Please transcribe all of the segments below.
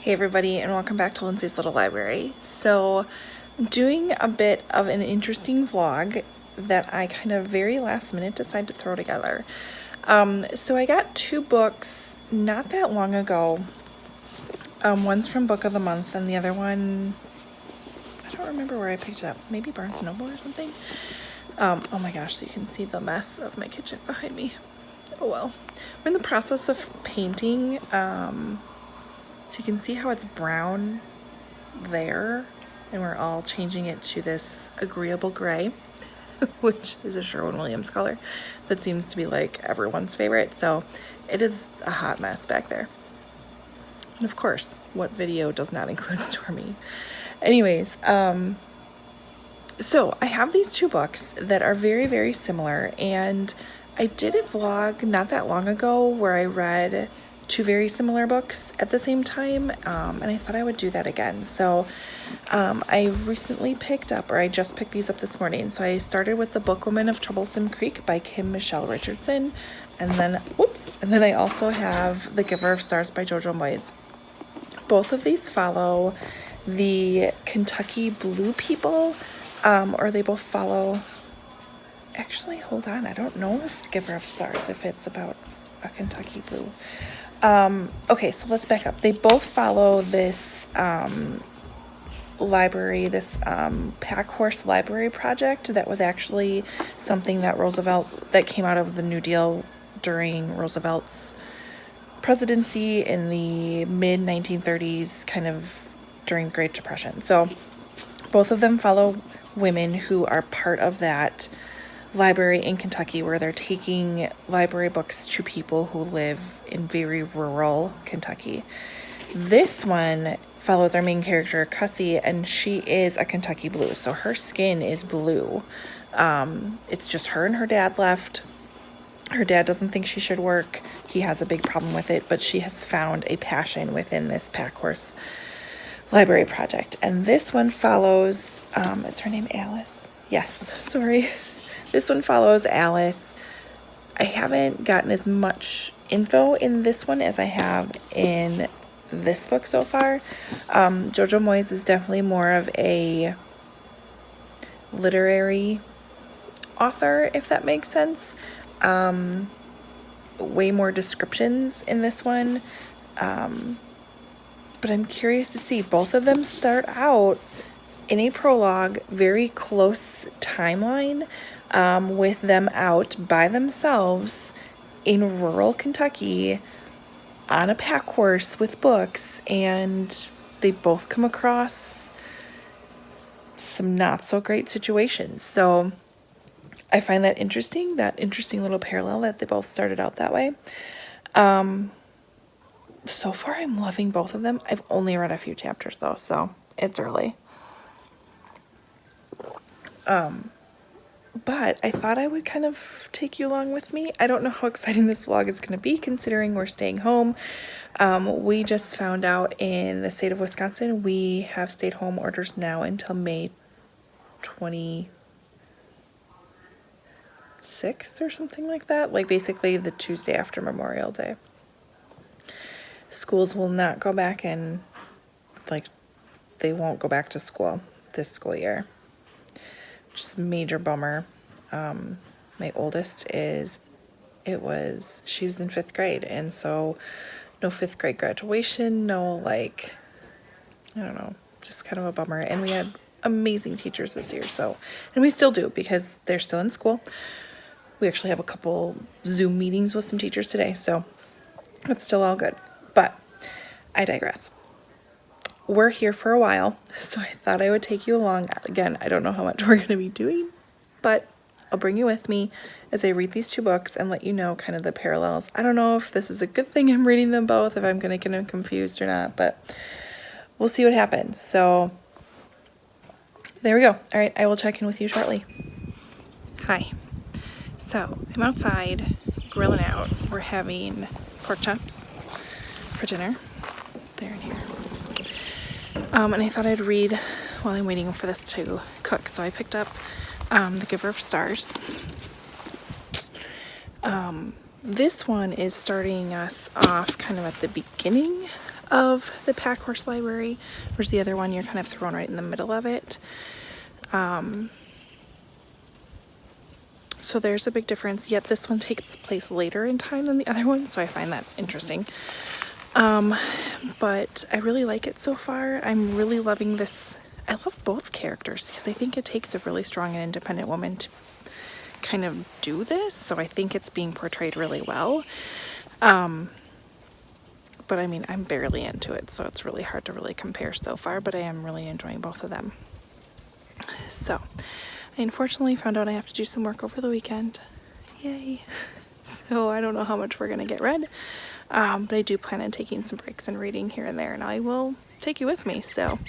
Hey everybody, and welcome back to Lindsay's Little Library. So I'm doing a bit of an interesting vlog that I kind of very last minute decided to throw together. So I got two books not that long ago. One's from Book of the Month and the other one, I don't remember where I picked it up, maybe Barnes & Noble or something. Oh my gosh, so you can see the mess of my kitchen behind me. Oh well. We're in the process of painting. So you can see how it's brown there, and we're all changing it to this agreeable gray, which is a Sherwin-Williams color that seems to be like everyone's favorite. So it is a hot mess back there. And of course, what video does not include Stormy? Anyways, so I have these two books that are very, very similar, and I did a vlog not that long ago where I read two very similar books at the same time, and I thought I would do that again. So I recently picked up, or I just picked these up this morning. So I started with The Bookwoman of Troublesome Creek by Kim Michelle Richardson, and then I also have The Giver of Stars by Jojo Moyes. Both of these follow the Kentucky Blue people, or they both follow, actually, hold on, I don't know if The Giver of Stars, if it's about a Kentucky Blue. Okay, so let's back up. They both follow this library, this pack horse library project that was actually something that came out of the New Deal during Roosevelt's presidency in the mid 1930s, kind of during the Great Depression. So both of them follow women who are part of that library in Kentucky, where they're taking library books to people who live in very rural Kentucky. This one follows our main character, Cussie, and she is a Kentucky Blue, so her skin is blue. It's just her and her dad left. Her dad doesn't think she should work. He has a big problem with it, but she has found a passion within this pack horse library project. And this one follows, is her name Alice? Yes, sorry. This one follows Alice. I haven't gotten as much info in this one as I have in this book so far. Jojo Moyes is definitely more of a literary author, if that makes sense. Way more descriptions in this one. But I'm curious to see. Both of them start out in a prologue, very close timeline, with them out by themselves in rural Kentucky on a pack horse with books, and they both come across some not so great situations. So I find that interesting little parallel that they both started out that way. So far I'm loving both of them. I've only read a few chapters though, so it's early. But I thought I would kind of take you along with me. I don't know how exciting this vlog is going to be, considering we're staying home. We just found out in the state of Wisconsin, we have stay-at-home orders now until May 26th or something like that. Like basically the Tuesday after Memorial Day. Schools will not go back, and they won't go back to school this school year. Which is a major bummer. My oldest she was in 5th grade, and so no 5th grade graduation, no I don't know, just kind of a bummer. And we had amazing teachers this year, and we still do, because they're still in school. We actually have a couple Zoom meetings with some teachers today, so it's still all good. But I digress. We're here for a while, so I thought I would take you along. Again, I don't know how much we're going to be doing, but I'll bring you with me as I read these two books and let you know kind of the parallels. I don't know if this is a good thing I'm reading them both, if I'm going to get them confused or not, but we'll see what happens. So there we go. All right, I will check in with you shortly. Hi. So I'm outside grilling out. We're having pork chops for dinner. They're in here. And I thought I'd read while I'm waiting for this to cook. So I picked up The Giver of Stars. This one is starting us off kind of at the beginning of the pack horse library, whereas the other one you're kind of thrown right in the middle of it. So there's a big difference, yet this one takes place later in time than the other one, so I find that interesting. But I really like it so far. I'm really loving this. I love both characters because I think it takes a really strong and independent woman to kind of do this, so I think it's being portrayed really well. But I mean, I'm barely into it, so it's really hard to really compare so far, but I am really enjoying both of them. So, I unfortunately found out I have to do some work over the weekend. Yay. So I don't know how much we're going to get read, but I do plan on taking some breaks and reading here and there, and I will take you with me, so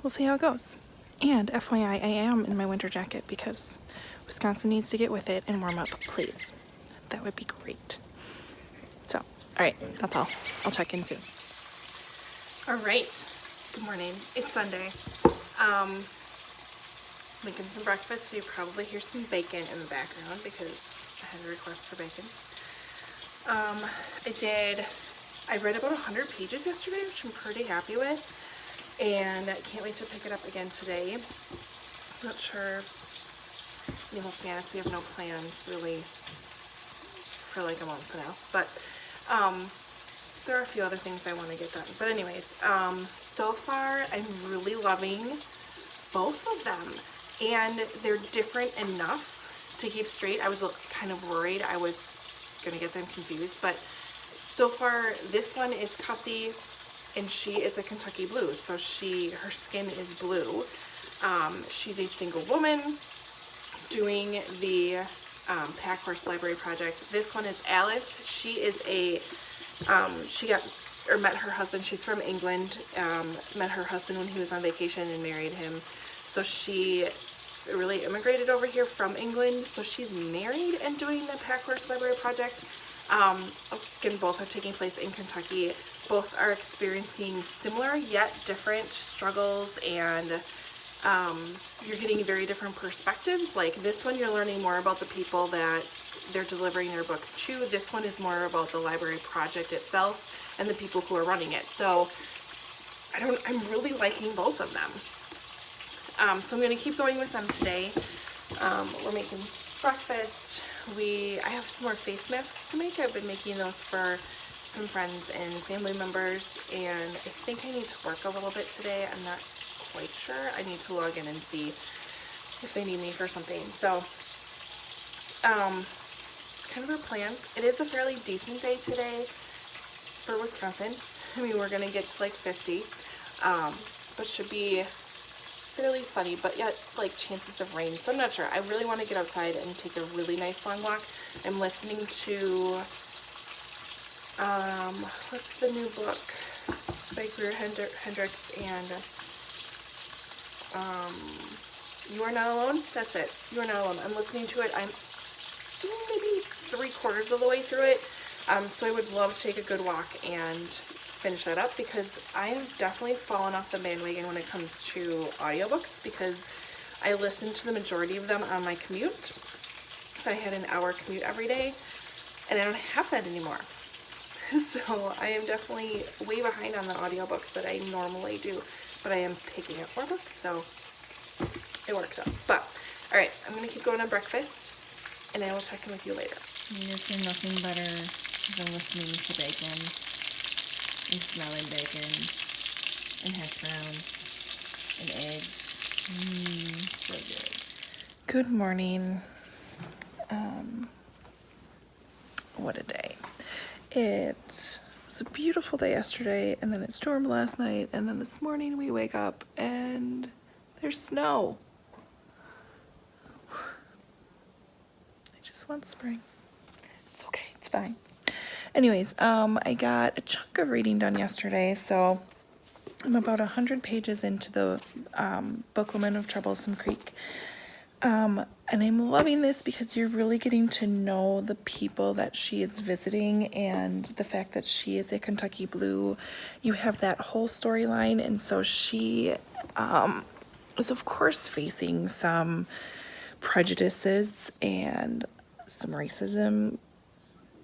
we'll see how it goes. And FYI, I am in my winter jacket because Wisconsin needs to get with it and warm up, please. That would be great. So, alright, that's all. I'll check in soon. Alright, good morning. It's Sunday. Making some breakfast, so you probably hear some bacon in the background because I had a request for bacon. I read about 100 pages yesterday, which I'm pretty happy with, and I can't wait to pick it up again today. I'm not sure, you know, to be honest, we have no plans really for like a month now, but there are a few other things I want to get done. But anyways, so far I'm really loving both of them, and they're different enough to keep straight. I was kind of worried I was gonna get them confused, but so far this one is Cussie, and she is a Kentucky Blue, so her skin is blue. She's a single woman doing the Pack Horse Library Project. This one is Alice. She is met her husband. She's from England. Met her husband when he was on vacation and married him. So she really immigrated over here from England. So she's married and doing the Pack Horse Library Project. Again, both are taking place in Kentucky. Both are experiencing similar yet different struggles, and you're getting very different perspectives. Like this one, you're learning more about the people that they're delivering their books to. This one is more about the library project itself and the people who are running it. So I'm really liking both of them. So I'm going to keep going with them today. We're making breakfast. I have some more face masks to make. I've been making those for some friends and family members, and I think I need to work a little bit today. I'm not quite sure. I need to log in and see if they need me for something. So it's kind of our plan. It is a fairly decent day today for Wisconsin. I mean, we're going to get to like 50, but should be fairly sunny, but yet like chances of rain, so I'm not sure. I really want to get outside and take a really nice long walk. I'm listening to what's the new book by Greer Hendricks, and You Are Not Alone. That's it. You Are Not Alone. I'm listening to it. I'm maybe 3/4 of the way through it, so I would love to take a good walk and finish that up, because I have definitely fallen off the bandwagon when it comes to audiobooks, because I listen to the majority of them on my commute. I had an hour commute every day, and I don't have that anymore. So I am definitely way behind on the audiobooks that I normally do, but I am picking up more books, so it works out. But all right, I'm gonna keep going on breakfast, and I will check in with you later. There's been nothing better than listening to bacon and smelling bacon and hash browns and eggs. So good. Good morning. What a day. It was a beautiful day yesterday, and then it stormed last night, and then this morning we wake up and there's snow. I just want spring. It's okay, it's fine. Anyways, I got a chunk of reading done yesterday, so I'm about 100 pages into the book Woman of Troublesome Creek. And I'm loving this because you're really getting to know the people that she is visiting, and the fact that she is a Kentucky Blue. You have that whole storyline, and so she is of course facing some prejudices and some racism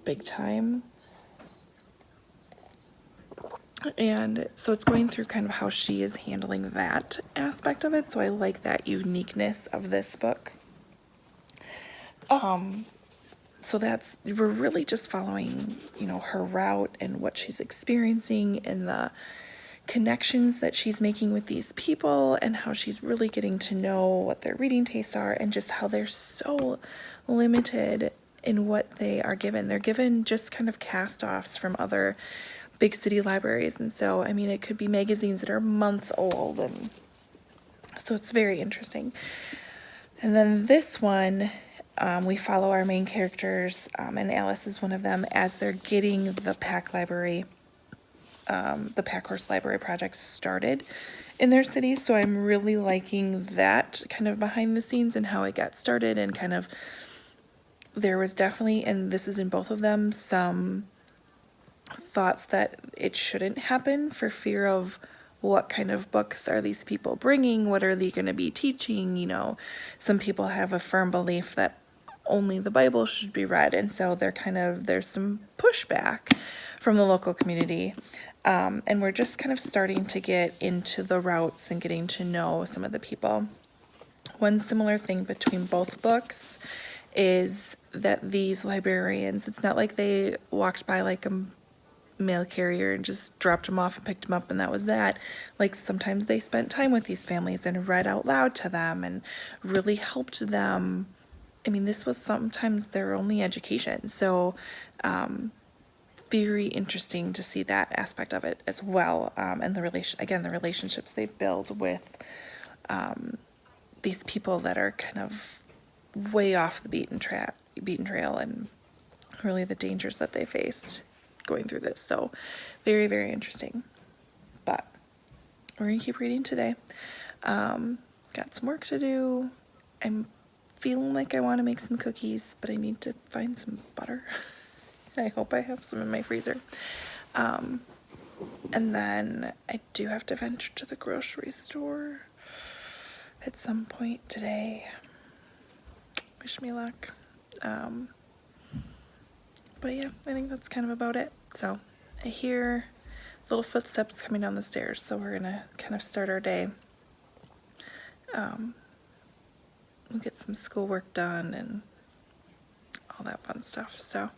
big time. And so it's going through kind of how she is handling that aspect of it. So I like that uniqueness of this book. So we're really just following, her route and what she's experiencing and the connections that she's making with these people and how she's really getting to know what their reading tastes are and just how they're so limited in what they are given. They're given just kind of cast-offs from other big city libraries. And so, I mean, it could be magazines that are months old. And so it's very interesting. And then this one, we follow our main characters, and Alice is one of them, as they're getting the Pack Library, the Pack Horse Library project started in their city. So I'm really liking that kind of behind the scenes and how it got started, and kind of, there was definitely, and this is in both of them, some thoughts that it shouldn't happen for fear of what kind of books are these people bringing, what are they going to be teaching. Some people have a firm belief that only the Bible should be read, and so there's some pushback from the local community, and we're just kind of starting to get into the routes and getting to know some of the people. One similar thing between both books is that these librarians, it's not like they walked by like a mail carrier and just dropped them off and picked them up and that was that. Like, sometimes they spent time with these families and read out loud to them and really helped them. I mean, this was sometimes their only education. So very interesting to see that aspect of it as well. And the relationships they build with these people that are kind of way off the beaten trail, and really the dangers that they faced going through this. So very, very interesting. But we're gonna keep reading today. Got some work to do. I'm feeling like I want to make some cookies, but I need to find some butter. I hope I have some in my freezer. And then I do have to venture to the grocery store at some point today. Wish me luck. But yeah, I think that's kind of about it. So I hear little footsteps coming down the stairs, so we're gonna kind of start our day. We'll get some schoolwork done and all that fun stuff. So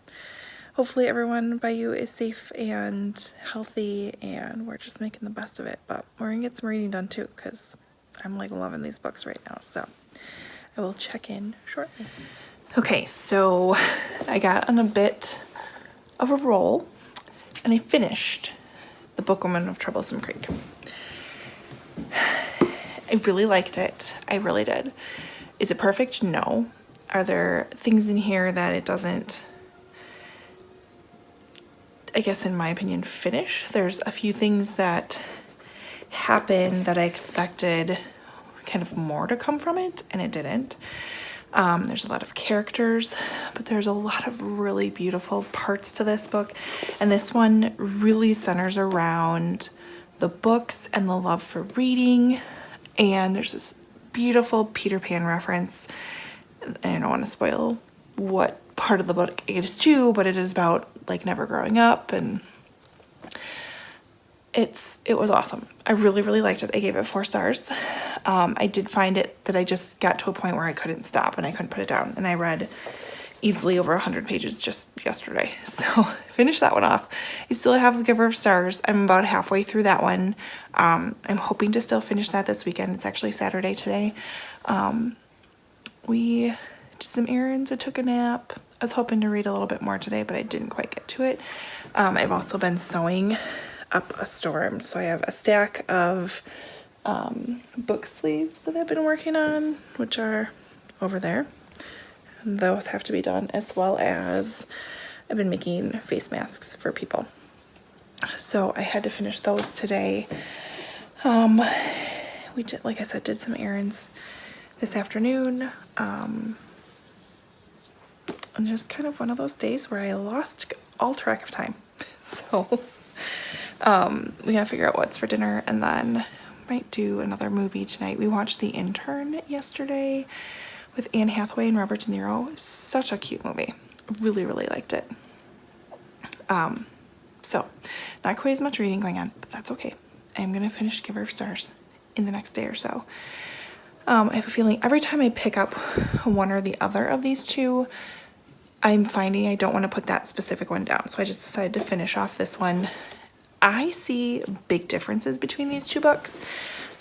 hopefully everyone by you is safe and healthy, and we're just making the best of it. But we're gonna get some reading done too, because I'm like loving these books right now. So I will check in shortly. Okay, so I got on a bit of a roll and I finished The Bookwoman of Troublesome Creek. I really liked it. I really did. Is it perfect? No. Are there things in here that it doesn't, I guess in my opinion, finish? There's a few things that happen that I expected kind of more to come from it, and it didn't. There's a lot of characters, but there's a lot of really beautiful parts to this book. And this one really centers around the books and the love for reading. And there's this beautiful Peter Pan reference. And I don't want to spoil what part of the book it is to, but it is about like never growing up, and it was awesome. I really, really liked it. I gave it 4 stars. I did find it that I just got to a point where I couldn't stop and I couldn't put it down. And I read easily over 100 pages just yesterday. So finished that one off. I still have a giver of stars. I'm about halfway through that one. I'm hoping to still finish that this weekend. It's actually Saturday today. We did some errands. I took a nap. I was hoping to read a little bit more today, but I didn't quite get to it. I've also been sewing up a storm. So I have a stack of book sleeves that I've been working on, which are over there. And those have to be done, as well as I've been making face masks for people. So I had to finish those today. We did, like I said, did some errands this afternoon. And just kind of one of those days where I lost all track of time. So we gotta figure out what's for dinner, and then might do another movie tonight. We watched The Intern yesterday with Anne Hathaway and Robert De Niro. Such a cute movie. Really, really liked it. So, not quite as much reading going on, but that's okay. I'm going to finish Giver of Stars in the next day or so. I have a feeling every time I pick up one or the other of these two, I'm finding I don't want to put that specific one down. So I just decided to finish off this one. I see big differences between these two books.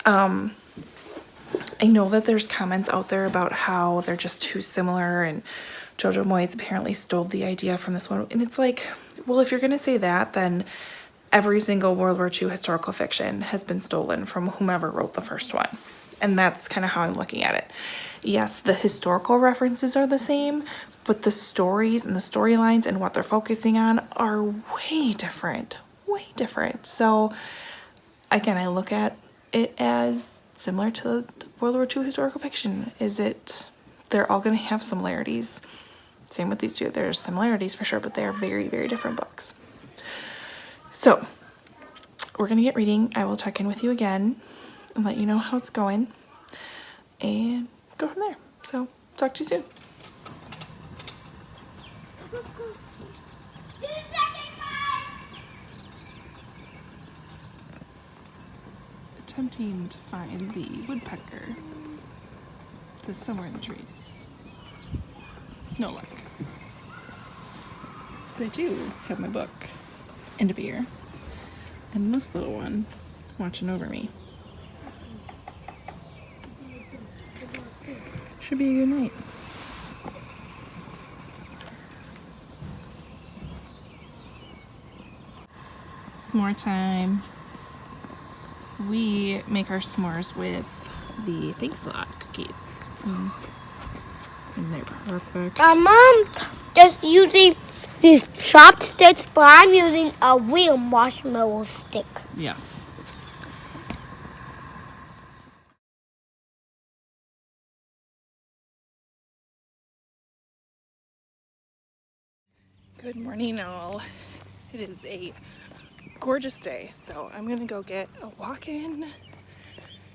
I know that there's comments out there about how they're just too similar, and Jojo Moyes apparently stole the idea from this one. And it's like, well, if you're going to say that, then every single World War II historical fiction has been stolen from whomever wrote the first one. And that's kind of how I'm looking at it. Yes, the historical references are the same, but the stories and the storylines and what they're focusing on are way different. Way different. So again, I look at it as similar to the World War II historical fiction. They're all going to have similarities. Same with these two. There's similarities for sure, but they are very, very different books. So we're going to get reading. I will check in with you again and let you know how it's going and go from there. So talk to you soon. Attempting to find the woodpecker. It's somewhere in the trees. No luck. But I do have my book and a beer. And this little one watching over me. Should be a good night. S'more time. We make our s'mores with the Thanks a Lot cookies. And they're perfect. Mom just using these chopsticks, but I'm using a real marshmallow stick. Yes. Good morning, all. It is a gorgeous day, so I'm gonna go get a walk in.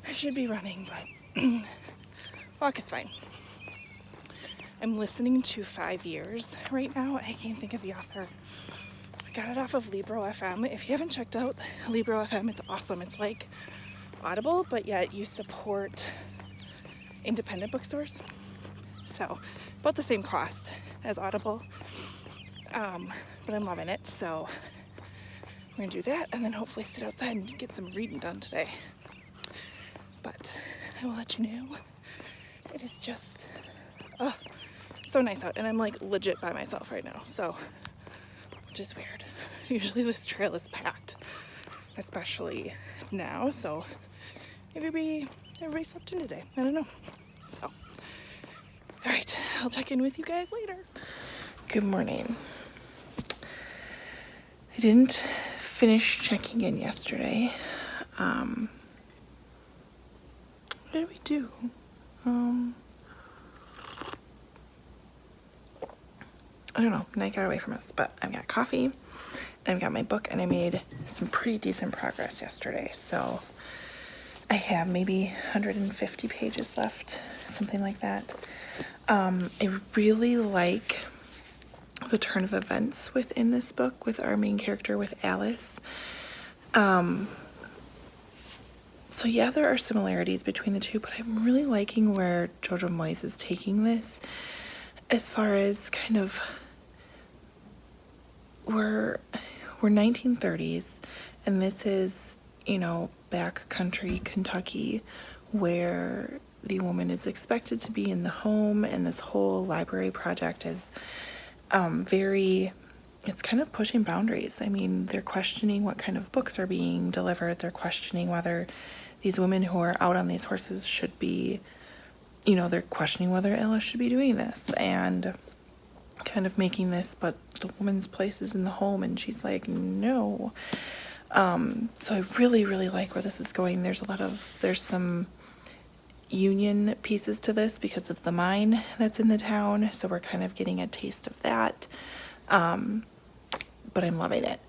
I should be running, but walk is fine. I'm listening to 5 Years right now. I can't think of the author. I got it off of Libro FM. If you haven't checked out Libro FM, it's awesome. It's like Audible, but yet you support independent bookstores. So about the same cost as Audible, but I'm loving it. So we're gonna do that and then hopefully sit outside and get some reading done today. But I will let you know. It is just so nice out, and I'm like legit by myself right now, so which is weird. Usually this trail is packed, especially now, so everybody slept in today. I don't know. So all right, I'll check in with you guys later. Good morning. I didn't finish checking in yesterday. What did we do? I don't know, night got away from us, but I've got coffee and I've got my book, and I made some pretty decent progress yesterday. So I have maybe 150 pages left, something like that. I really like the turn of events within this book with our main character, with Alice. So yeah, there are similarities between the two, but I'm really liking where Jojo Moyes is taking this, as far as kind of we're 1930s, and this is, you know, backcountry Kentucky, where the woman is expected to be in the home, and this whole library project is it's kind of pushing boundaries. I mean, they're questioning what kind of books are being delivered. They're questioning whether these women who are out on these horses should be, you know, they're questioning whether Alice should be doing this, and kind of making this, but the woman's place is in the home, and she's like, no. So I really, really like where this is going. There's some union pieces to this because of the mine that's in the town, so we're kind of getting a taste of that. But I'm loving it.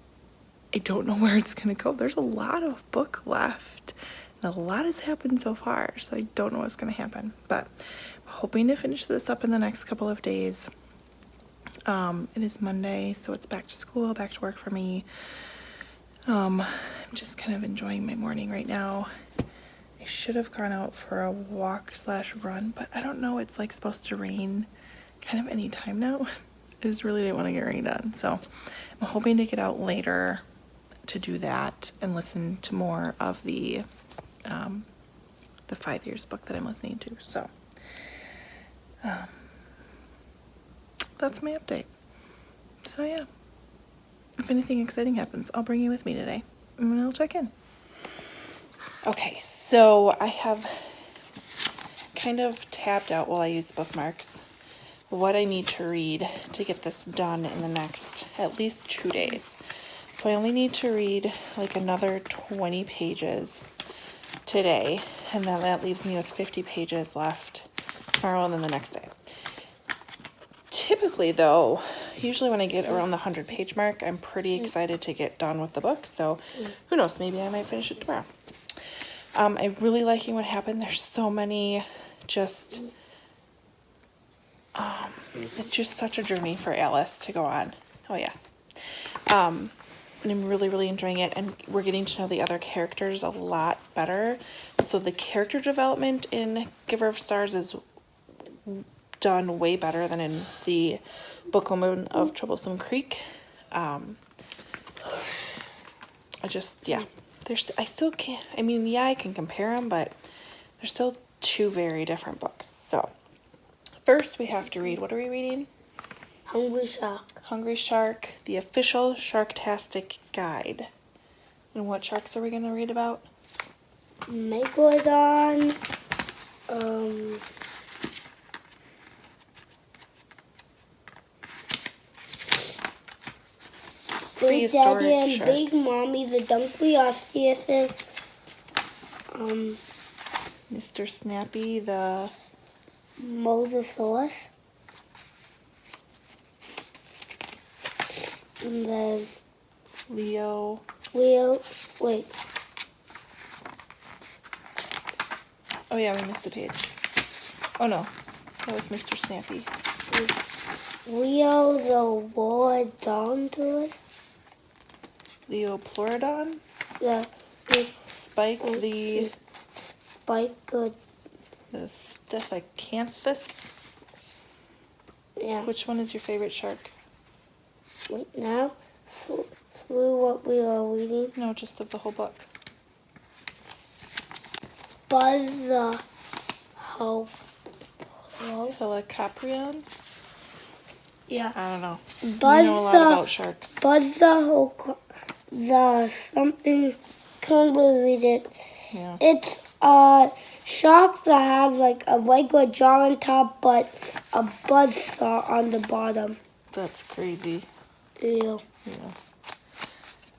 I don't know where it's gonna go. There's a lot of book left, and a lot has happened so far, so I don't know what's gonna happen, but I'm hoping to finish this up in the next couple of days. It is Monday, so it's back to school, back to work for me. I'm just kind of enjoying my morning right now. I should have gone out for a walk / run, but I don't know. It's like supposed to rain kind of any time now. I just really didn't want to get rained on. So I'm hoping to get out later to do that and listen to more of the 5 years book that I'm listening to. So that's my update. So yeah, if anything exciting happens, I'll bring you with me today and I'll check in. Okay, so I have kind of tabbed out while I use bookmarks what I need to read to get this done in the next at least 2 days. So I only need to read like another 20 pages today, and then that leaves me with 50 pages left tomorrow and then the next day. Typically though, usually when I get around the 100-page mark, I'm pretty excited to get done with the book. So who knows, maybe I might finish it tomorrow. I'm really liking what happened. There's so many just, it's just such a journey for Alice to go on. Oh yes. And I'm really, really enjoying it. And we're getting to know the other characters a lot better. So the character development in Giver of Stars is done way better than in the Bookwoman of Troublesome Creek. I just, yeah. I still can't, I mean, yeah, I can compare them, but they're still two very different books. So, first we have to read, what are we reading? Hungry Shark. Hungry Shark, the official Sharktastic guide. And what sharks are we going to read about? Megalodon. Big Daddy and Prehistoric Big sharks. Mommy, the Dunkleosteus, Mr. Snappy, the Mosasaurus, and then Leo. wait, Oh yeah, we missed a page. Oh no, that was Mr. Snappy. Leo the Warodonturus, Leoplorodon. the Spike, the Spike, Stephacanthus. yeah. Which one is your favorite shark? Wait, now, through what we are reading, No, just of the whole book. Buzz the Helicoprion? yeah. I don't know. Buzz You know a lot about sharks. Buzz the something, can't really read it. Yeah. It's a shark that has like a regular jaw on top, but a buzzsaw on the bottom. That's crazy. Ew. Yeah.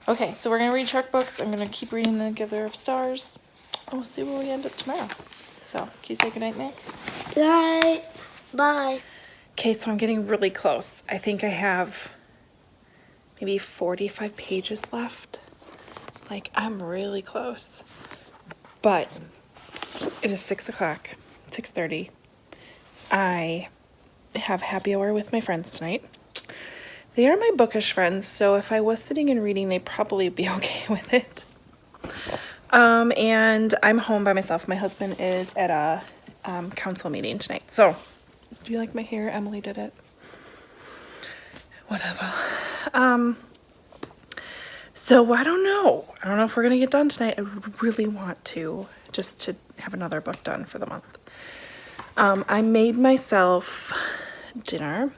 Okay, so we're going to read shark books. I'm going to keep reading The Giver of Stars. And we'll see where we end up tomorrow. So, can you say goodnight, Max? Good night. Bye. Okay, so I'm getting really close. I think I have maybe 45 pages left. Like, I'm really close. But it is 6 o'clock, 6:30. I have happy hour with my friends tonight. They are my bookish friends, so if I was sitting and reading, they'd probably be okay with it. And I'm home by myself. My husband is at a council meeting tonight. So, do you like my hair? Emily did it. Whatever. So I don't know. I don't know if we're gonna get done tonight. I really want to, just to have another book done for the month. I made myself dinner.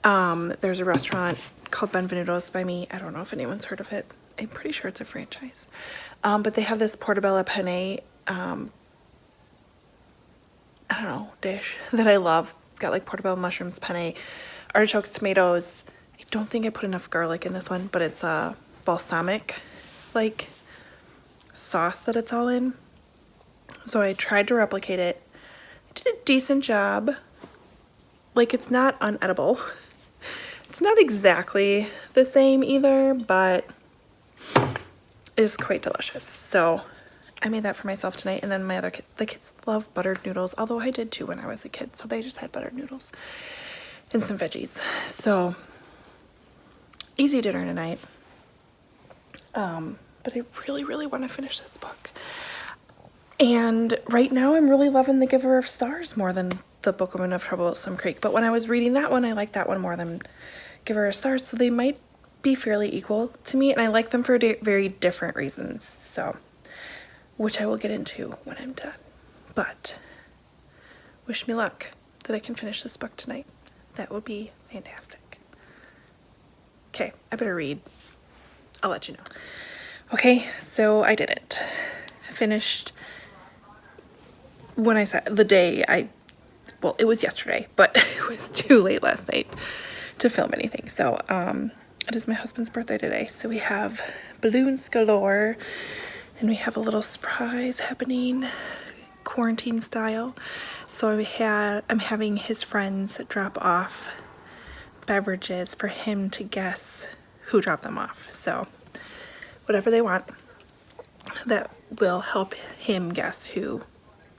There's a restaurant called Benvenuto's by me. I don't know if anyone's heard of it. I'm pretty sure it's a franchise. But they have this portobello penne, I don't know, dish that I love. It's got like portobello mushrooms, penne, artichokes, tomatoes. I don't think I put enough garlic in this one, but it's a balsamic like sauce that it's all in. So I tried to replicate it. I did a decent job. Like, it's not unedible. It's not exactly the same either, but it is quite delicious. So I made that for myself tonight. And then my other the kids love buttered noodles, although I did too when I was a kid. So they just had buttered noodles and some veggies. So easy dinner tonight. But I really, really want to finish this book. And right now I'm really loving The Giver of Stars more than The Bookwoman of Troublesome Creek. But when I was reading that one, I liked that one more than Giver of Stars. So they might be fairly equal to me. And I like them for very different reasons. So, which I will get into when I'm done. But wish me luck that I can finish this book tonight. That would be fantastic. Okay, I better read. I'll let you know. Okay, so I did it. I finished when I said the day well, it was yesterday, but it was too late last night to film anything. So it is my husband's birthday today. So we have balloons galore and we have a little surprise happening quarantine style. So I'm having his friends drop off beverages for him to guess who dropped them off. So whatever they want, that will help him guess who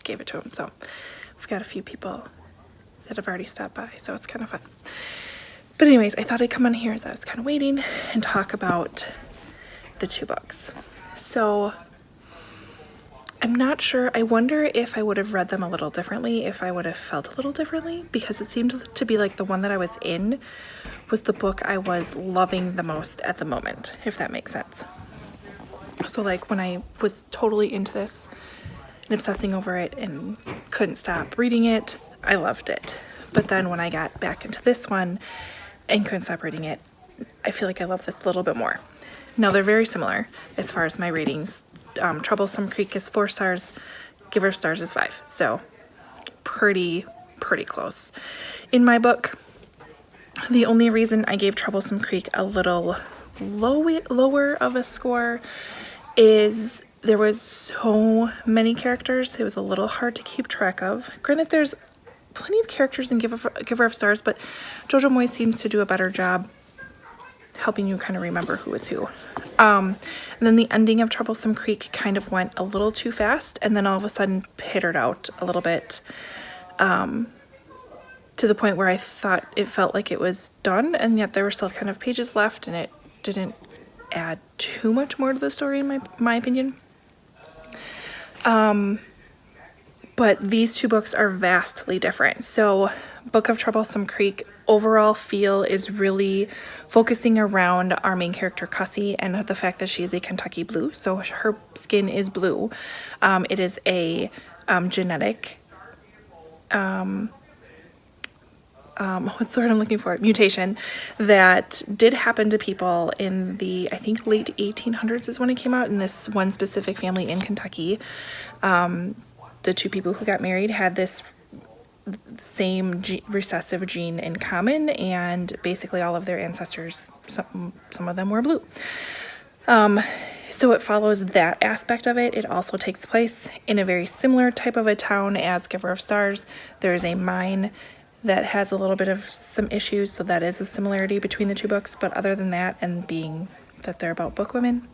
gave it to him. So we've got a few people that have already stopped by, so it's kind of fun. But anyways, I thought I'd come on here as I was kind of waiting and talk about the 2 books. So I'm not sure. I wonder if I would have read them a little differently, if I would have felt a little differently, because it seemed to be like the one that I was in was the book I was loving the most at the moment, if that makes sense. So like when I was totally into this and obsessing over it and couldn't stop reading it, I loved it. But then when I got back into this one and couldn't stop reading it, I feel like I love this a little bit more. Now they're very similar as far as my ratings. Troublesome Creek is 4 stars, Giver of Stars is 5. So pretty close. In my book, the only reason I gave Troublesome Creek a little lower of a score is there was so many characters. It was a little hard to keep track of. Granted, there's plenty of characters in Giver of Stars, but Jojo Moyes seems to do a better job helping you kind of remember who is who. And then the ending of Troublesome Creek kind of went a little too fast, and then all of a sudden petered out a little bit, to the point where I thought it felt like it was done, and yet there were still kind of pages left, and it didn't add too much more to the story in my opinion. But these 2 books are vastly different. So Book of Troublesome Creek overall feel is really focusing around our main character Cussie and the fact that she is a Kentucky Blue. So her skin is blue. It is a genetic what's the word I'm looking for? Mutation that did happen to people in the, I think, late 1800s is when it came out, in this one specific family in Kentucky. The 2 people who got married had this same recessive gene in common, and basically all of their ancestors, some of them were blue. So it follows that aspect of it. It also takes place in a very similar type of a town as Giver of Stars. There is a mine that has a little bit of some issues, so that is a similarity between the 2 books. But other than that, and being that they're about book women,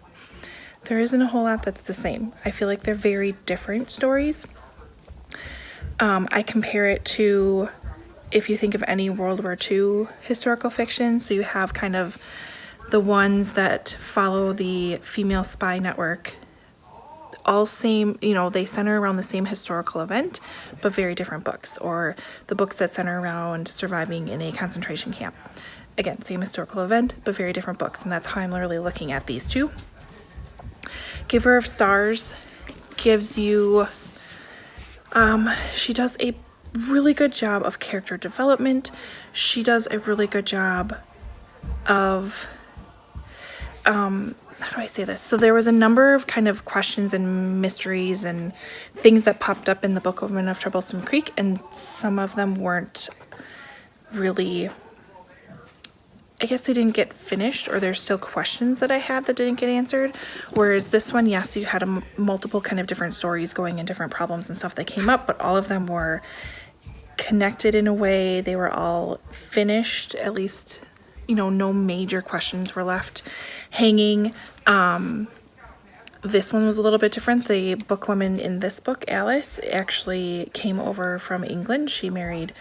there isn't a whole lot that's the same. I feel like they're very different stories. I compare it to, if you think of any World War II historical fiction, so you have kind of the ones that follow the female spy network, all same, they center around the same historical event, but very different books, or the books that center around surviving in a concentration camp. Again, same historical event, but very different books, and that's how I'm literally looking at these 2. Giver of Stars gives you, she does a really good job of character development. She does a really good job of, how do I say this? So there was a number of kind of questions and mysteries and things that popped up in the Book Woman of Troublesome Creek, and some of them weren't really, I guess they didn't get finished, or there's still questions that I had that didn't get answered. Whereas this one, yes, you had multiple kind of different stories going and different problems and stuff that came up, but all of them were connected in a way. They were all finished, at least, no major questions were left hanging. This one was a little bit different. The bookwoman in this book, Alice, actually came over from England. She married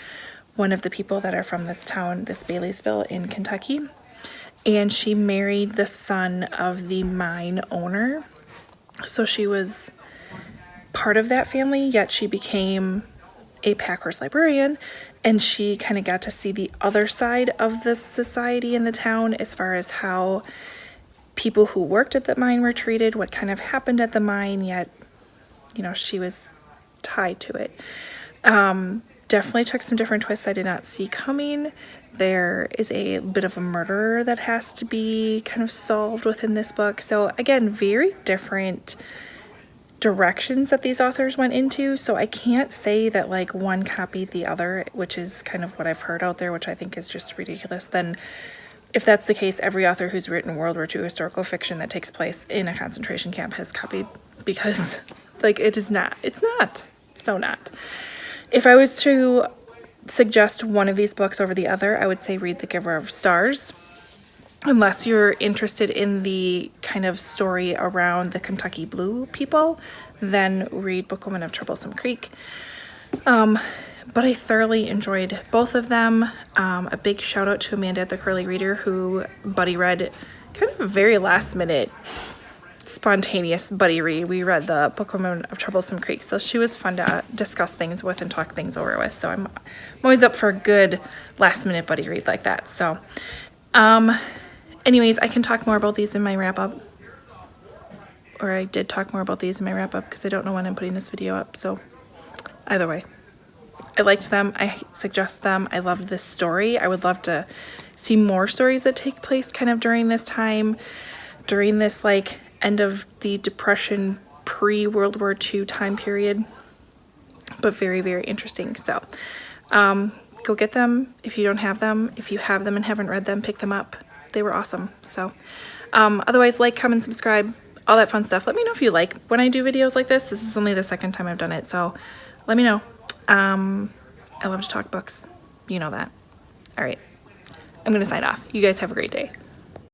one of the people that are from this town, this Baileysville in Kentucky. and she married the son of the mine owner. So she was part of that family, yet she became a pack horse librarian, and she kind of got to see the other side of the society in the town as far as how people who worked at the mine were treated, what kind of happened at the mine, yet, you know, she was tied to it. Definitely took some different twists I did not see coming. There is a bit of a murder that has to be kind of solved within this book. So again, very different directions that these authors went into. So I can't say that like one copied the other, which is kind of what I've heard out there, which I think is just ridiculous. Then if that's the case, every author who's written World War II historical fiction that takes place in a concentration camp has copied, because like it's not. So not. If I was to suggest one of these books over the other, I would say read The Giver of Stars. Unless you're interested in the kind of story around the Kentucky Blue people, then read Bookwoman of Troublesome Creek. But I thoroughly enjoyed both of them. A big shout out to Amanda at the Curly Reader, who buddy read kind of a very last minute spontaneous buddy read. We read the Bookwoman of Troublesome Creek, so she was fun to discuss things with and talk things over with. So I'm always up for a good last minute buddy read like that. So anyways, I can talk more about these in my wrap up, or I did talk more about these in my wrap up because I don't know when I'm putting this video up. So either way, I liked them. I suggest them. I loved this story. I would love to see more stories that take place kind of during this time, during this like end of the Depression, pre-World War II time period, but very, very interesting. So go get them if you don't have them. If you have them and haven't read them, pick them up. They were awesome. So otherwise, like, comment, subscribe, all that fun stuff. Let me know if you like when I do videos like this. This is only the second time I've done it, so let me know. I love to talk books. You know that. All right. I'm going to sign off. You guys have a great day.